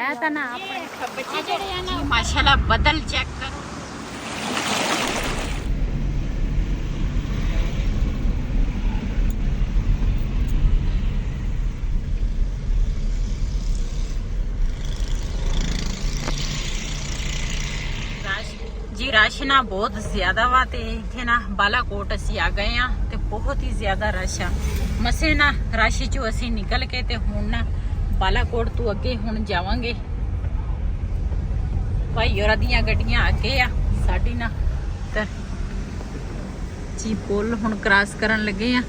मैं तो ना बच्चे जेड़े हैं ना माशाल्लाह बदल चेक करो। जी रश ना बहुत ज्यादा वा ते इत्थे ना बालाकोट असी आ गए हैं ते बहुत ही ज्यादा रश आ। मसे ना रश चो असी निकल के ते हुण ना बालाकोट तो अगे हुण जावांगे। भाई होरां दियां गड्डियां अगे आ साडी ना ते जी पुल हुण क्रॉस करन लगे आ।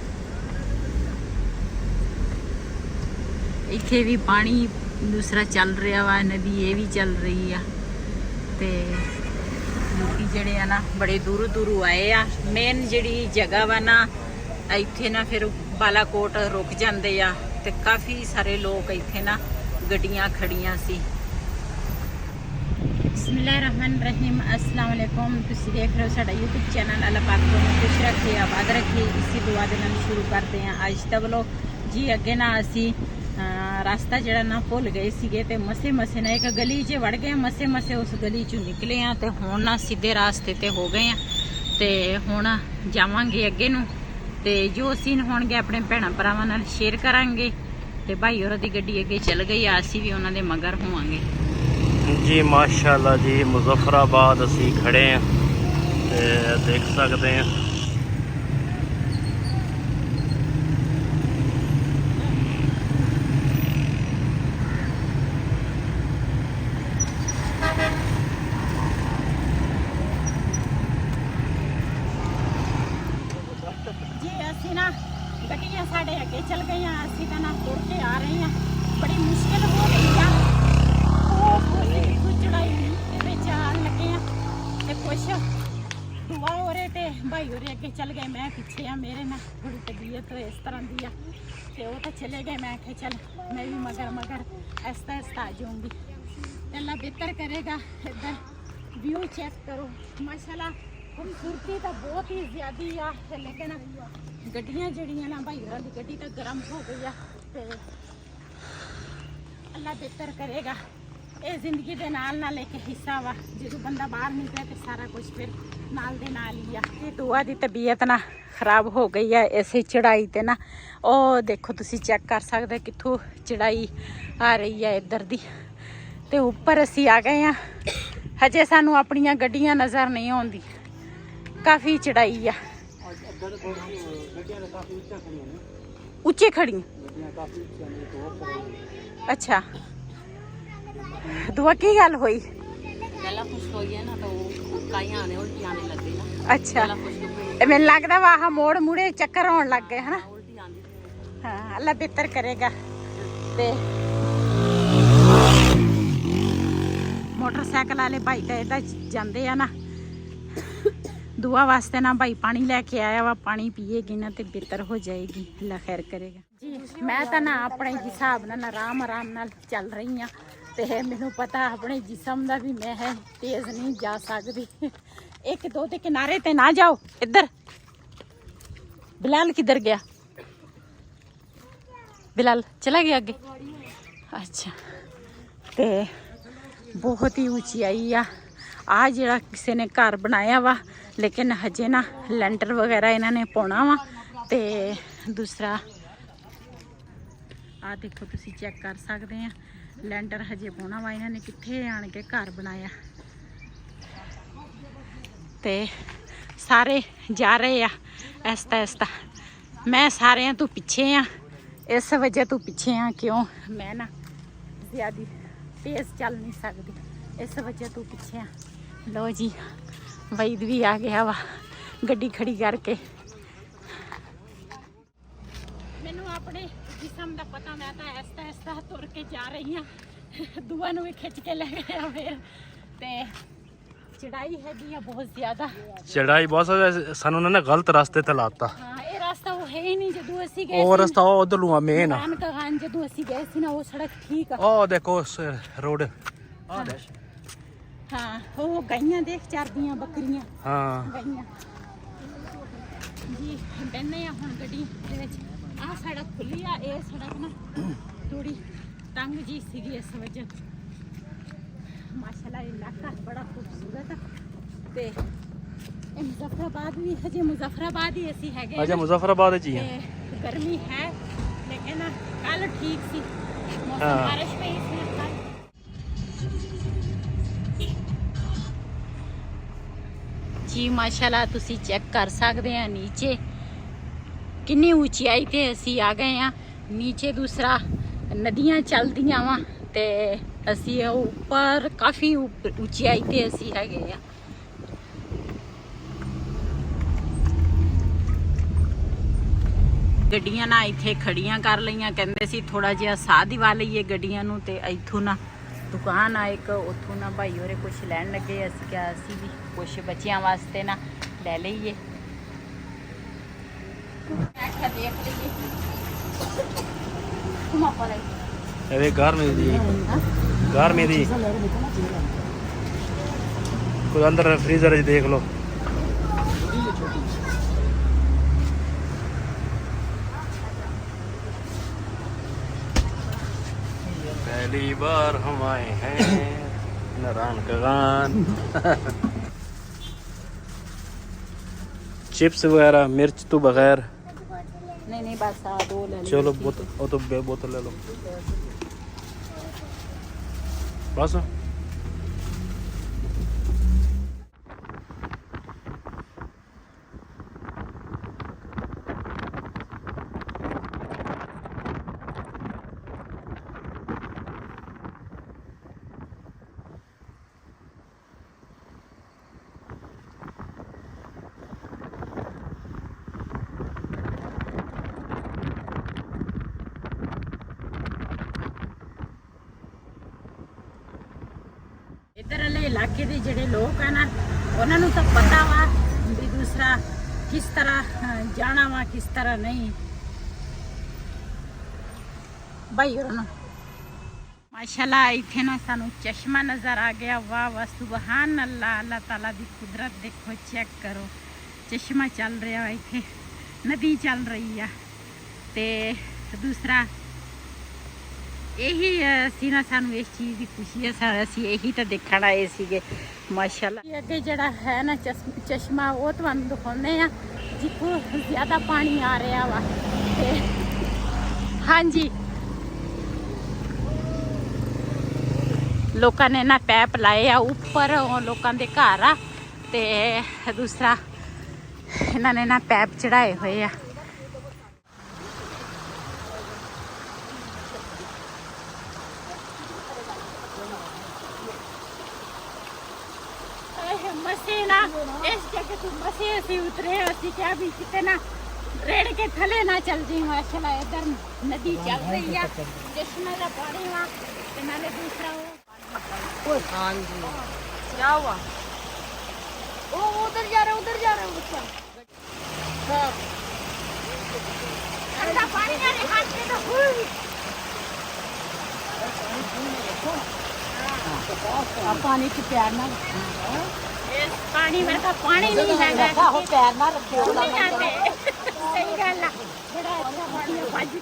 इत्थे भी पानी दूसरा चल रहा वा, नदी ये भी चल रही आ ते लोग जड़े है ना बड़े दूरों दूरों आए आ। मेन जी जगह वा ना इत्थे ना फिर बालाकोट रुक जाते आ ते काफ़ी सारे लोग इत्थे ना गड्डियां खड़ियां सी। बिस्मिल्लाहिर्रहमानिर्रहीम अस्सलाम वालेकुम। तुसीं देख रहे हो साडा यूट्यूब चैनल। अल्लाह पाक तुहानूं खुश रखे आबाद रखे इसी दुआ दे नाल शुरू करते हैं आज दा व्लॉग। जी अगे ना असी रास्ता जड़ा ना भुल गए सीगे ते मसे मसे ना एक गली च वड़ गए, मसे मसे उस गली चों निकले हैं ते हुण ना सीधे रास्ते ते हो गए हैं ते हुण जावांगे अगे नूं ते जो सीन होणगे अपने भैणां भरावां नाल शेयर करांगे ते भाई होरां दी गड्डी अगे चल गई आ, असीं भी उन्हां दे मगर होवांगे। जी माशाल्लाह जी मुजफ्फराबाद असी खड़े हैं ते देख सकते हैं गड्डियां साढ़े अगे चल गई, असी तो ना तुर के आ रहे हैं। बड़ी मुश्किल हो रही है, चढ़ाई आन लगे हैं ते कुछ दुआ हो रहे थे भाई होरे अगे चल गए, मैं पीछे आ। मेरे ना थोड़ी तबीयत इस तरह की है तो वो तो चले गए। मैं आखे चल मैं भी मगर मगर ऐसा ऐसा आ जाऊँगी। अल्लाह बेहतर करेगा। इधर व्यू चेक करो माशाल्लाह, खूबसूरती तो बहुत ही ज़्यादा है लेकिन गड्डियां जड़ियां ना भाई होरां दी गड्डी तो गर्म हो गई है ते अल्लाह बेहतर करेगा। ये जिंदगी दे नाल नाल एक हिस्सा वा, जो बंदा बाहर निकले तो सारा कुछ फिर नाल दे नाल ही आ। दुआ दी तबीयत ना खराब हो गई है ऐसे चढ़ाई ते ना। ओ देखो तुसी चेक कर सकते कित्थों चढ़ाई आ रही है इधर दी ते ऊपर असी आ गए हैं। हजे सानू अपनियां गड्डियां नज़र नहीं आउंदी, काफ़ी चढ़ाई आ। उच्चे खड़ी अच्छा दुआ की गल हुई? अच्छा मैंने लगता वाह मोड़ मुड़े चक्कर होने लग गए है ना। हाँ अल्लाह बेहतर करेगा। ते मोटरसाइकिल वाले भाई तो इधर जाते हैं ना दुआ वास्ते ना भाई पानी लेके आया वा, पानी पिएगी ना तो बेहतर हो जाएगी। अल्लाह खैर करेगा। जी मैं तो ना अपने हिसाब नाल आराम आराम नाल चल रही हाँ ते मैनू पता अपने जिसम का भी मैं है तेज नहीं जा सकती। एक दो ते किनारे ते ना जाओ। इधर बिलाल किधर गया? बिलाल चला गया आगे। अच्छा ते बहुत ही ऊंचाई आ जरा किसी ने घर बनाया वा लेकिन हजे ना लेंटर वगैरह इन्होंने पाना वा ते दूसरा आ देखो तुसी चेक कर सकते हैं लेंटर हजे पाना वा। इन्होंने कित्थे आन के घर बनाया ते सारे जा रहे आ ऐसा ऐसा। मैं सारे तो पीछे हाँ, इस वजह तो पीछे हाँ क्यों मैं ना ज़्यादा तेज़ चल नहीं सकती, इस वजह तो पीछे हाँ। लो जी वईद भी आ गया वा गड्डी खड़ी करके। मैनू अपने जिसम का पता, मैं तो ऐसा ऐसा तुर के जा रही हाँ। दुआ नूं भी खिंच के ले गया फिर ते चढ़ाई हैगी है बहुत ज्यादा। चढ़ाई बहुत सानू ना गलत रास्ते ते लाता। हाँ ये रास्ता वो है ही नहीं जदों असी गए। वो रास्ता उधर लुआ मेन आ जदों असी गए सी ना वो सड़क ठीक है। ओ देखो रोड हाँ वो गाइयां देख चरदियां बकरियां। हाँ गाइयां जी बहने हुण गड्डी दे विच। आ सड़क खुली आ, ये सड़क ना थोड़ी तंग जी सीगी इस वजह ਮਾਸ਼ਾਅੱਲਾ ਇਲਾਕਾ ਬੜਾ ਖੂਬਸੂਰਤ ਹੈ ਤੇ ਇਹ ਮੁਜ਼ੱਫਰਾਬਾਦ ਵੀ ਹਜੇ ਮੁਜ਼ੱਫਰਾਬਾਦ ਹੀ ਅਸੀਂ ਹੈਗੇ ਅੱਛਾ ਮੁਜ਼ੱਫਰਾਬਾਦ ਚ ਹੀ ਤੇ ਗਰਮੀ ਹੈ ਲੇਕਿਨ ਕੱਲ ਠੀਕ ਸੀ ਮੌਸਮ ਹਾਂ। ਬਾਰਿਸ਼ ਪਈ ਸੀ ਕੱਲ ਜੀ ਮਾਸ਼ਾਅੱਲਾ ਤੁਸੀਂ ਚੈੱਕ ਕਰ ਸਕਦੇ ਆ ਨੀਚੇ ਕਿੰਨੀ ਉਚਾਈ ਤੇ ਅਸੀਂ ਆ ਗਏ ਆ ਨੀਚੇ ਦੂਸਰਾ ਨਦੀਆਂ ਚੱਲਦੀਆਂ ਵਾ ਤੇ ਅਸੀਂ ਉੱਪਰ ਕਾਫੀ ਉਚਾਈ ਤੇ ਅਸੀਂ ਹੈਗੇ ਆ ਗੱਡੀਆਂ ਨਾ ਇੱਥੇ ਖੜੀਆਂ ਕਰ ਲਈਆਂ ਕਹਿੰਦੇ ਸੀ ਥੋੜਾ ਜਿਹਾ ਸਾਹ ਦਿਵਾ ਲਈਏ ਗੱਡੀਆਂ ਨੂੰ ਤੇ ਇੱਥੋਂ ਨਾ ਦੁਕਾਨ ਆ ਇੱਕ ਉੱਥੋਂ ਨਾ ਭਾਈ ਹੋਰੇ ਕੁਝ ਲੈਣ ਲੱਗੇ ਅਸੀਂ ਕਿਹਾ ਅਸੀਂ ਵੀ ਕੁਝ ਬੱਚਿਆਂ ਵਾਸਤੇ ਨਾ ਲੈ ਲਈਏ ਆਖਿਆ ਦੇਖ ਲਈਏ ਘੁਮਾ ਪਾ ਇਹ ਗਰਮੀ ਦੀ ਗਰਮੀ ਦੀ ਕੋਈ ਅੰਦਰ ਫ੍ਰੀਜ਼ਰ 'ਚ ਦੇਖ ਲਓ पहली बार हम आए हैं नारायण कगान चिप्स वगैरह मिर्च तो बगैर नहीं बस आ दो ले लो चलो बोतल ले लो बस इधरले इलाके ਦੇ ਜਿਹੜੇ ਲੋਕ ਆ ਨਾ ਉਹਨਾਂ ਨੂੰ ਤਾਂ ਪਤਾ ਵਾ ਵੀ ਦੂਸਰਾ ਕਿਸ ਤਰ੍ਹਾਂ ਜਾਣਾ ਵਾ ਕਿਸ ਤਰ੍ਹਾਂ ਨਹੀਂ ਭਾਈ ਉਹਨਾਂ ਮਾਸ਼ਾਅੱਲਾ ਇੱਥੇ ਨਾ ਸਾਨੂੰ ਚਸ਼ਮਾ ਨਜ਼ਰ ਆ ਗਿਆ ਵਾਹ ਵਾਹ ਸੁਭਾਨ ਅੱਲਾਹ ਅੱਲਾਹ ਤਾਲਾ ਦੀ ਕੁਦਰਤ ਦੇਖੋ ਚੈੱਕ ਕਰੋ ਚਸ਼ਮਾ ਚੱਲ ਰਿਹਾ ਇੱਥੇ ਨਦੀ ਚੱਲ ਰਹੀ ਆ ਤੇ ਦੂਸਰਾ ਇਹੀ ਸੀ ਨਾ ਸਾਨੂੰ ਇਸ ਚੀਜ਼ ਦੀ ਖੁਸ਼ੀ ਹੈ ਅਸੀਂ ਇਹੀ ਤਾਂ ਦੇਖਣ ਆਏ ਸੀਗੇ ਮਾਸ਼ਾਅੱਲਾ ਅੱਗੇ ਜਿਹੜਾ ਹੈ ਨਾ ਚਸ਼ਮਾ ਉਹ ਤੁਹਾਨੂੰ ਦਿਖਾਉਂਦੇ ਆ ਜਿੱਥੋਂ ਜ਼ਿਆਦਾ ਪਾਣੀ ਆ ਰਿਹਾ ਵਾ ਤੇ ਹਾਂਜੀ ਲੋਕਾਂ ਨੇ ਨਾ ਪੈਪ ਲਾਏ ਆ ਉੱਪਰ ਲੋਕਾਂ ਦੇ ਘਰ ਆ ਤੇ ਦੂਸਰਾ ਇਹਨਾਂ ਨੇ ਨਾ ਪੈਪ ਚੜਾਏ ਹੋਏ ਆ मसे ना इस जगह तो मसे ਅਸੀਂ ਉਤਰੇ ਅਸੀਂ ਕਿਹਾ ਵੀ ਕਿਤੇ ਨਾ ਰੇੜ ਕੇ ਥੱਲੇ ਨਾ ਚੱਲ ਜੀ ਮਾਸ਼ਾਅੱਲਾ ਇਧਰ ਨਦੀ ਚੱਲ ਰਹੀ ਆ ਚਸ਼ਮੇ ਦਾ ਪਾਣੀ ਵਾ ਤੇ ਨਾਲੇ ਦੂਸਰਾ ਉਹ हाँ जी क्या हुआ वो उधर जा रहा बच्चा ठंडा पानी आ रहा हाथ में तो पानी की प्यार ना पानी में का पानी नहीं है हो पैर ना रखो नहीं आते सही गल है बड़ा अच्छा पानी है बाजी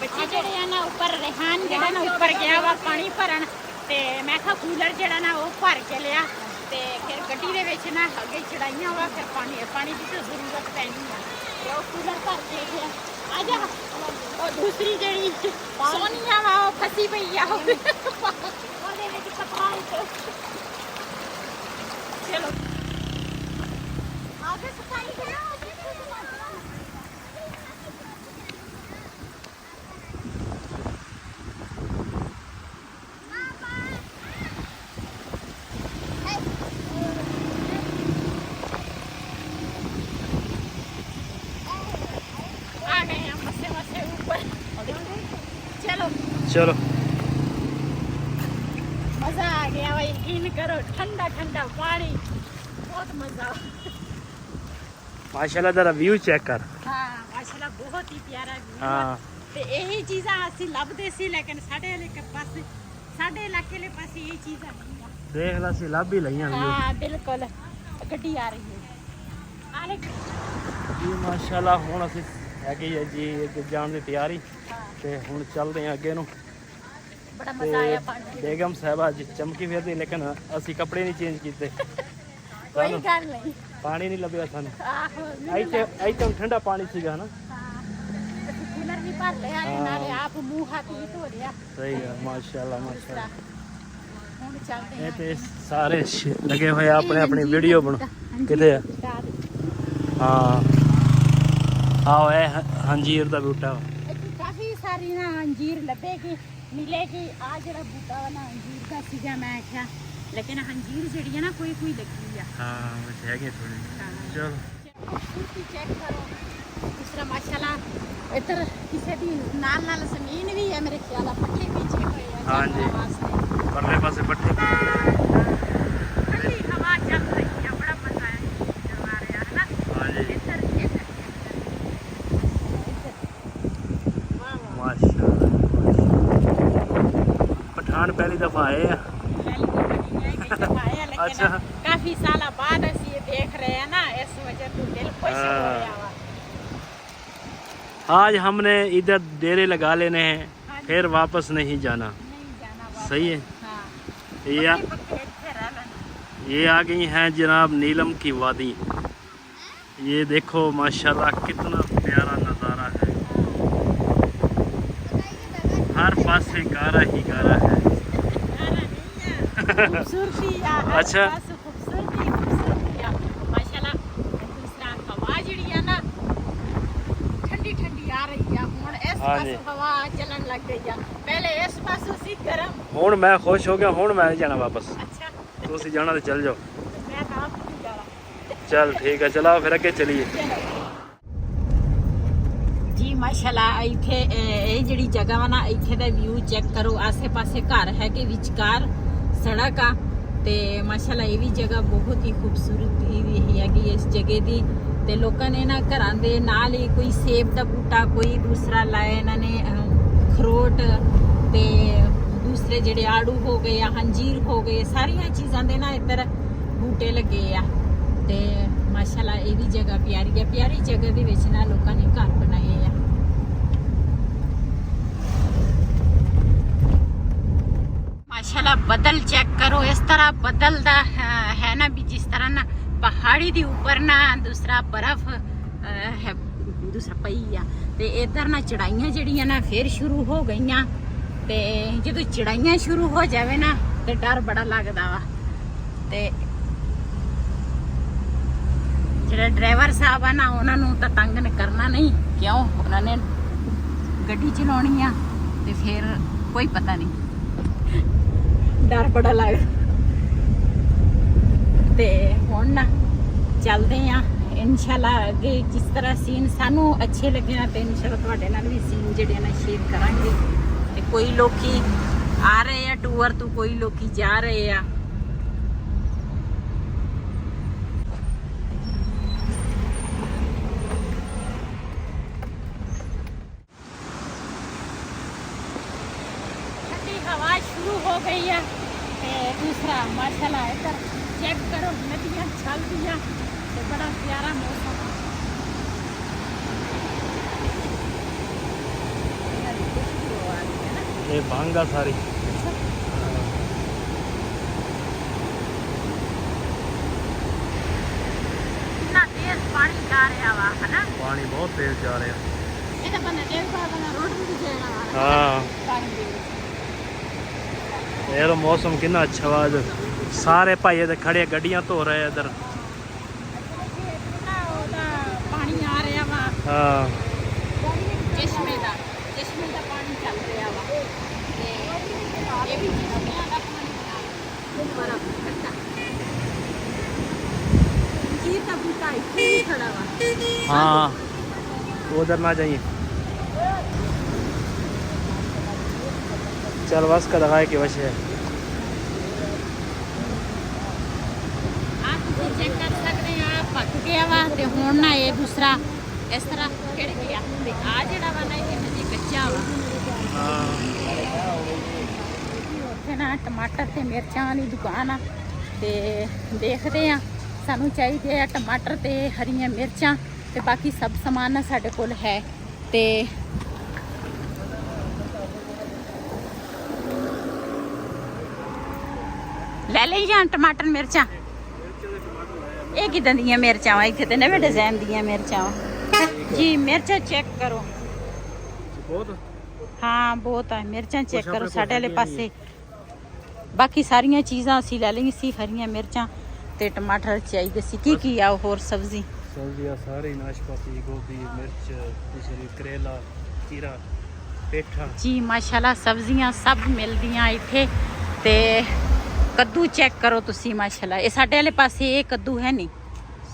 ਬੱਚੇ ਜਿਹੜੇ ਆ ਨਾ ਉੱਪਰ ਰਹਿਣ ਜਿਹੜਾ ਨਾ ਉੱਪਰ ਗਿਆ ਵਾ ਪਾਣੀ ਭਰਨ ਤੇ ਮੈਂ ਕਿਹਾ ਕੂਲਰ ਜਿਹੜਾ ਨਾ ਉਹ ਭਰ ਕੇ ਲਿਆ ਤੇ ਫਿਰ ਗੱਡੀ ਦੇ ਵਿੱਚ ਨਾ ਅੱਗੇ ਚੜਾਈਆਂ ਵਾ ਫਿਰ ਪਾਣੀ ਦੀ ਤਾਂ ਜ਼ਰੂਰਤ ਪੈਣੀ ਆ ਤੇ ਉਹ ਕੂਲਰ ਭਰ ਕੇ ਗਿਆ ਆ ਜਾ ਉਹ ਦੂਸਰੀ ਜਿਹੜੀ ਸੋਨੀਆ ਵਾ ਉਹ ਫਸੀ ਪਈ ਆ ਉਹਦੇ ਵਿੱਚ ਕਪੜਾ ਚਲੋ ਆਗੇ ਸਫਾਈ ਕਰੋ चलो मजा आ गया भाई, यकीन करो ठंडा ठंडा पानी बहुत मजा। माशाल्लाह तेरा व्यू चेक कर। हाँ माशाल्लाह बहुत ही प्यारा व्यू। हाँ ते यही चीज़ां ਅਸੀਂ ਲੱਭਦੇ ਸੀ लेकिन ਸਾਡੇ ਪਾਸੇ ਸਾਡੇ ਇਲਾਕੇ ਦੇ ਪਾਸੇ ਇਹ ਚੀਜ਼ਾਂ ਨਹੀਂ ਆ। देख ला सी ਲੱਭ ਹੀ ਲਈਆਂ ਵੀ। हाँ बिल्कुल ਗੱਡੀ ਆ ਰਹੀ ਹੈ ਆਲੇ ਜੀ ਮਾਸ਼ਾਅੱਲਾ ਹੁਣ ਅਸੀਂ ਹੈਗੇ ਆ ਜੀ ਅੱਗੇ ਜਾਣ ਦੀ ਤਿਆਰੀ ਤੇ ਹੁਣ ਚੱਲਦੇ ਆ ਅੱਗੇ ਨੂੰ। ਬੜਾ ਮਜ਼ਾ ਆਇਆ ਪਾਣੀ ਬੇਗਮ ਸਾਹਿਬਾ ਅੱਜ ਚਮਕੀ ਫਿਰਦੀ ਲੇਕਿਨ ਅਸੀਂ ਕੱਪੜੇ ਨਹੀਂ ਚੇਂਜ ਕੀਤੇ। ਕੋਈ ਗੱਲ ਨਹੀਂ ਪਾਣੀ ਨਹੀਂ ਲੱਭਿਆ ਸਾਨੂੰ। ਆਹੋ ਇੱਥੇ ਠੰਡਾ ਪਾਣੀ ਸੀਗਾ ਨਾ। ਕੂਲਰ ਵੀ ਭਰ ਲਿਆ ਤੇ ਨਾਲੇ ਆਪ ਮੂੰਹ ਹੱਥ ਵੀ ਧੋ ਲਿਆ। ਸਹੀ ਹੈ ਮਾਸ਼ਾਅੱਲਾ ਮਾਸ਼ਾਅੱਲਾ। ਹੁਣ ਚੱਲਦੇ ਇਹ ਤੇ ਸਾਰੇ ਲੱਗੇ ਹੋਏ ਆ ਆਪਣੇ ਆਪਣੀ ਵੀਡੀਓ ਬਣਾ ਕਿਤੇ ਆ। ਹਾਂ ਆਓ ਇਹ ਹੰਜੀਰ ਦਾ ਬੂਟਾ ਇੱਥੇ ਕਾਫੀ ਸਾਰੀ ਨਾ ਅੰਜੀਰ ਲੱਭੇਗੀ ਮਿਲੇਗੀ। ਆ ਜਿਹੜਾ ਬੂਟਾ ਵਾ ਨਾ ਅੰਜੀਰ ਦਾ ਸੀਗਾ ਮੈਂ ਆਖਿਆ ਲੇਕਿਨ ਅੰਜੀਰ ਜਿਹੜੀ ਹੈ ਨਾ ਕੋਈ ਲੱਗੀ ਆ। ਹਾਂ ਵਿੱਚ ਹੈਗੇ ਥੋੜੀ। ਚਲੋ ਖੂਬਸੂਰਤੀ ਚੈੱਕ ਕਰੋ। ਇਸ ਤਰ੍ਹਾਂ ਮਾਸ਼ਾਅੱਲਾ ਇੱਧਰ ਕਿਸੇ ਦੀ ਨਾਲ ਜ਼ਮੀਨ ਵੀ ਹੈ ਮੇਰੇ ਖਿਆਲ ਆ ਪੱਠੇ ਬੀਜੇ ਹੋਏ ਆ। ਹਾਂਜੀ ਪਰਲੇ ਪਾਸੇ ਪੱਠੇ ਠੰਡੀ ਹਵਾ ਚੱਲ ਰਹੀ ਆ ਬੜਾ ਮਜ਼ਾ ਆ ਰਿਹਾ ਹੈ ਨਾ। ਹਾਂਜੀ ਇੱਧਰ ਮਾਸ਼ਾਅੱਲਾ ਪਠਾਨ ਪਹਿਲੀ ਦਫਾ ਆਏ ਆ। अच्छा काफी साल बाद ਅਸੀਂ ਇਹ देख रहे हैं ना इस वजह से दिल खुश हो गया वा। आज हमने इधर डेरे लगा लेने हैं फिर वापस नहीं जाना। सही है। ये आ गई हैं जनाब नीलम की वादी। ये देखो माशाल्लाह कितना प्यारा नज़ारा है। हर पास से गारा ही गारा है। खूबसूरती अच्छा खूबसूरती माशाल्लाह। दूसरा हवा जी है ना ठंडी ठंडी आ रही है। हुण इस पास हवा चलन लग गई है। पहले इस पास सी गरम। हुण मैं खुश हो गया। हुण मैं नहीं जाना वापस। अच्छा तुसी जाना तो चल जाओ। मैं आप नहीं जाना। चल ठीक है चलो फिर अगे चलिए जी। माशाल्लाह इत्थे ਇਹ ਜਿਹੜੀ ਜਗ੍ਹਾ ਵਾ ਨਾ ਇੱਥੇ ਦਾ ਵਿਊ ਚੈੱਕ ਕਰੋ। ਆਸੇ ਪਾਸੇ ਘਰ ਹੈਗੇ ਵਿਚਕਾਰ ਸੜਕ ਆ ਤੇ ਮਾਸ਼ਾਅੱਲਾ ਇਹ ਵੀ ਜਗ੍ਹਾ ਬਹੁਤ ਹੀ ਖੂਬਸੂਰਤ ਹੈਗੀ ਇਸ ਜਗ੍ਹਾ ਦੀ। ਤੇ ਲੋਕਾਂ ਨੇ ਨਾ ਘਰਾਂ ਦੇ ਨਾਲ ਹੀ ਕੋਈ ਸੇਬ ਦਾ ਬੂਟਾ ਕੋਈ ਦੂਸਰਾ ਲਾਇਆ ਇਹਨਾਂ ਨੇ ਖਰੋਟ ਤੇ ਦੂਸਰੇ ਜਿਹੜੇ ਆੜੂ ਹੋ ਗਏ ਆ ਹੰਜੀਰ ਹੋ ਗਏ ਸਾਰੀਆਂ ਚੀਜ਼ਾਂ ਦੇ ਨਾ ਇੱਧਰ ਬੂਟੇ ਲੱਗੇ ਆ। ਤੇ ਮਾਸ਼ਾਅੱਲਾ ਇਹ ਵੀ ਜਗ੍ਹਾ ਪਿਆਰੀ ਹੈ। ਪਿਆਰੀ ਜਗ੍ਹਾ ਦੇ ਵਿੱਚ ਨਾ ਲੋਕਾਂ ਨੇ ਘਰ ਬਣਾਏ ਆ। माशाल्लाह बदल चेक करो। इस तरह बदल दा है ना भी जिस तरह ना पहाड़ी दी ऊपर ना दूसरा बर्फ है दूसरा पई आ ते इधर ना चढ़ाइयां जड़ियां ना फिर शुरू हो गईयां। ते जदों चढ़ाइयां शुरू हो जावे ना ते डर बड़ा लगदा वा। ते ਜਿਹੜੇ ਡਰਾਈਵਰ ਸਾਹਿਬ ਆ ਨਾ ਉਹਨਾਂ ਨੂੰ ਤਾਂ ਤੰਗ ਨੇ ਕਰਨਾ ਨਹੀਂ ਕਿਉਂ ਉਹਨਾਂ ਨੇ ਗੱਡੀ ਚਲਾਉਣੀ ਆ ਤੇ ਫਿਰ ਕੋਈ ਪਤਾ ਨਹੀਂ ਡਰ ਬੜਾ ਲੱਗਦਾ। ਤੇ ਹੁਣ ਨਾ ਚੱਲਦੇ ਆ ਇਨਸ਼ਾਅੱਲਾ ਅੱਗੇ ਜਿਸ ਤਰ੍ਹਾਂ ਸੀਨ ਸਾਨੂੰ ਅੱਛੇ ਲੱਗੇ ਨਾ ਤੇ ਇਨਸ਼ਾਅੱਲਾ ਤੁਹਾਡੇ ਨਾਲ ਵੀ ਸੀਨ ਜਿਹੜੇ ਨਾ ਸ਼ੇਅਰ ਕਰਾਂਗੇ। ਤੇ ਕੋਈ ਲੋਕੀ ਆ ਰਹੇ ਆ ਟੂਰ ਤੋਂ ਕੋਈ ਲੋਕੀ ਜਾ ਰਹੇ ਆ। हवा शुरू हो गई है। दूसरा माशाल्लाह इधर चेक करो नदियाँ चलती तो बड़ा प्यारा मौसम है। ये भांगा सारी ਪਾਣੀ ਜਾ ਰਿਹਾ ਵਾ ਹਨਾ ਪਾਣੀ ਬਹੁਤ ਤੇਜ਼ ਜਾ ਰਿਹਾ। ਇਹ ਤਾਂ ਬੰਦਾ ਦੇਖ ਸਕਦਾ ਰੋਡ ਵੀ ਜਾਣਾ ਵਾ ਹਾਂ ਪਾਣੀ ਦੇ ਵਿੱਚ ਯਾਰ ਮੌਸਮ ਕਿੰਨਾ ਅੱਛਾ ਵਾ ਅੱਜ। ਸਾਰੇ ਭਾਈ ਇੱਥੇ ਖੜੇ ਗੱਡੀਆਂ ਧੋ ਰਹੇ ਇੱਧਰ। ਉਹਦਾ ਪਾਣੀ ਆ ਰਿਹਾ ਵਾ ਹਾਂ ਚਸ਼ਮੇ ਦਾ ਪਾਣੀ ਚੱਲ ਰਿਹਾ ਵਾ ਤੇ ਇਹ ਵੀ ਚਸ਼ਮਿਆਂ ਦਾ ਪਾਣੀ ਬੜਾ ਕੱਟਾ ਜੀ ਤਾਂ ਬੂਟਾ ਇੱਥੇ ਹੀ ਖੜਾ ਵਾ हाँ उधर ना जाइए। चल बस का लगाए कि वश है। ਆ ਤੁਸੀਂ ਚੈੱਕ ਕਰ ਸਕਦੇ ਆ ਪੱਕ ਗਿਆ ਵਾ ਤੇ ਹੁਣ ਨਾ ਇਹ ਦੂਸਰਾ ਇਸ ਤਰ੍ਹਾਂ ਖਿੜ ਗਿਆ ਤੇ ਆ ਜਿਹੜਾ ਵਾ ਨਾ ਇਹ ਹਜੇ ਕੱਚਾ ਵਾ हाँ ਉੱਥੇ ਨਾ ਟਮਾਟਰ ਤੇ ਮਿਰਚਾਂ ਵਾਲੀ ਦੁਕਾਨ ਆ ਤੇ ਦੇਖਦੇ ਆ ਸਾਨੂੰ ਚਾਹੀਦੇ ਆ ਟਮਾਟਰ ਤੇ ਹਰੀਆਂ ਮਿਰਚਾਂ ਤੇ ਬਾਕੀ ਸਭ ਸਮਾਨ ਨਾ ਸਾਡੇ ਕੋਲ ਹੈ ਤੇ ਲੈ ਲਈ ਜਾਂ ਟਮਾਟਰ ਮਿਰਚਾਂ ਇਹ ਕਿਦਾਂ ਦੀਆਂ ਮਿਰਚਾਂ ਵਾ ਇੱਥੇ ਤੇ ਨਵੇਂ ਡਿਜ਼ਾਈਨ ਦੀਆਂ ਮਿਰਚਾਂ ਵਾ ਜੀ ਮਿਰਚਾਂ ਚੈੱਕ ਕਰੋ बहुत ਹਾਂ ਬਹੁਤ ਹੈ ਮਿਰਚਾਂ ਚੈੱਕ ਕੁਛ ਕਰੋ ਆਪਣੇ ਸਾਡੇ ਵਾਲੇ ਕੋਲ ਪਾਸੇ ਬਾਕੀ ਸਾਰੀਆਂ ਚੀਜ਼ਾਂ ਅਸੀਂ ਲੈ ਲਈਆਂ ਸੀ ਹਰੀਆਂ ਮਿਰਚਾਂ ਤੇ ਟਮਾਟਰ ਚਾਹੀਦੇ ਸੀ ਕੀ ਆ ਹੋਰ ਸਬਜ਼ੀ सब्जियाँ सारी नाशपाती गोभी मिर्च दूसरी करेला खीरा पेठा। ਜੀ ਮਾਸ਼ਾਅੱਲਾ ਸਬਜ਼ੀਆਂ ਸਭ ਮਿਲਦੀਆਂ ਇੱਥੇ ਤੇ ਕੱਦੂ ਚੈੱਕ ਕਰੋ ਤੁਸੀਂ ਮਾਸ਼ਾਅੱਲਾ ਇਹ ਸਾਡੇ ਵਾਲੇ ਪਾਸੇ ਇਹ ਕੱਦੂ ਹੈ ਨਹੀਂ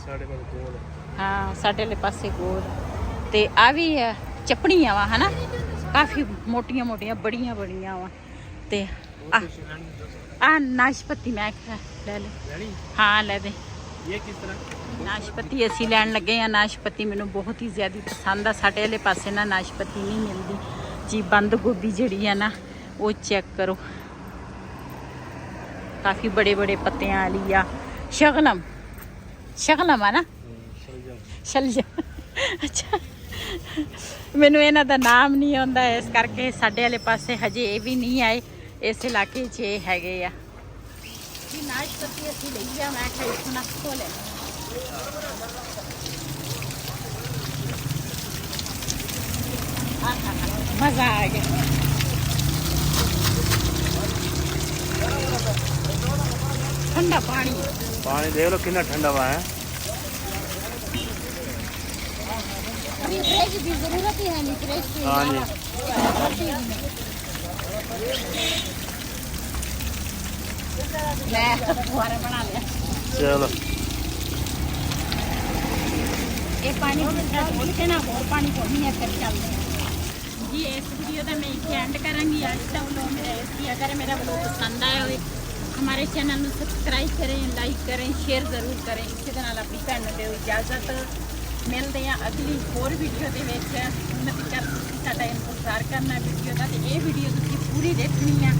साढ़े पास गोल ਹਾਂ ਸਾਡੇ ਵਾਲੇ ਪਾਸੇ ਗੋਲ ਤੇ ਆ ਵੀ ਚਪੜੀਆਂ ਵਾ ਹਨਾ ਕਾਫੀ ਮੋਟੀਆਂ ਮੋਟੀਆਂ ਬੜੀਆਂ ਵਾ ਤੇ ਆ ਨਾਸ਼ਪਤੀ ਮੈਂ ਕਿਹਾ ਲੈ ਲੈ ਹਾਂ ਲੈ ਦੇ ये किस तरह ਨਾਸ਼ਪਤੀ ਅਸੀਂ ਲੈਣ ਲੱਗੇ ਆ ਨਾਸ਼ਪਤੀ ਮੈਨੂੰ ਬਹੁਤ ਹੀ ਜ਼ਿਆਦਾ ਪਸੰਦ ਆ ਸਾਡੇ ਵਾਲੇ ਪਾਸੇ ਨਾ ਨਾਸ਼ਪਤੀ ਨਹੀਂ ਮਿਲਦੀ ਜੀ ਬੰਦ ਗੋਭੀ ਜਿਹੜੀ ਆ ਨਾ ਉਹ ਚੈੱਕ ਕਰੋ ਕਾਫੀ ਬੜੇ ਬੜੇ ਪੱਤਿਆਂ ਵਾਲੀ ਆ ਸ਼ਗਲਮ ਆ ਨਾ ਸ਼ਲਜਮ ਅੱਛਾ ਮੈਨੂੰ ਇਹਨਾਂ ਦਾ ਨਾਮ ਨਹੀਂ ਆਉਂਦਾ ਇਸ ਕਰਕੇ ਸਾਡੇ ਵਾਲੇ ਪਾਸੇ ਹਜੇ ਇਹ ਵੀ ਨਹੀਂ ਆਏ ਇਸ ਇਲਾਕੇ 'ਚ ਇਹ ਹੈਗੇ ਆ ਜੀ ਨਾਸ਼ਪਤੀ ਅਸੀਂ ਲਈ ਆ ਮੈਂ ਕਿਹਾ ਇੱਥੋਂ ਨਾ ਖੋਲੇ मजा आ गया ठंडा पानी देख लो कितना ठंडा हुआ है। अभी फ्रेश की जरूरत ही है नहीं फ्रेश की हाँ जी ले फुहारा बना लिया चलो ये पानी बोलते ना और पानी को नहीं है फिर चलते हैं जी इस वीडियो का मैं इतने एंड करूँगी आज का व्लॉग मेरा इसकी अगर मेरा व्लॉग पसंद आया हो हमारे चैनल में सब्सक्राइब करें लाइक करें शेयर ज़रूर करें इसी तरह अपनी भैन दो इजाज़त मिलते हैं अगली होर वीडियो के उम्मीद कर साडा इंतजार करना वीडियो का तो ये वीडियो तुसीं पूरी देखनी है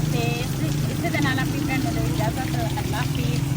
तो इसी तरह अपनी भैन दो इजाज़त अल्लाह हाफिज़।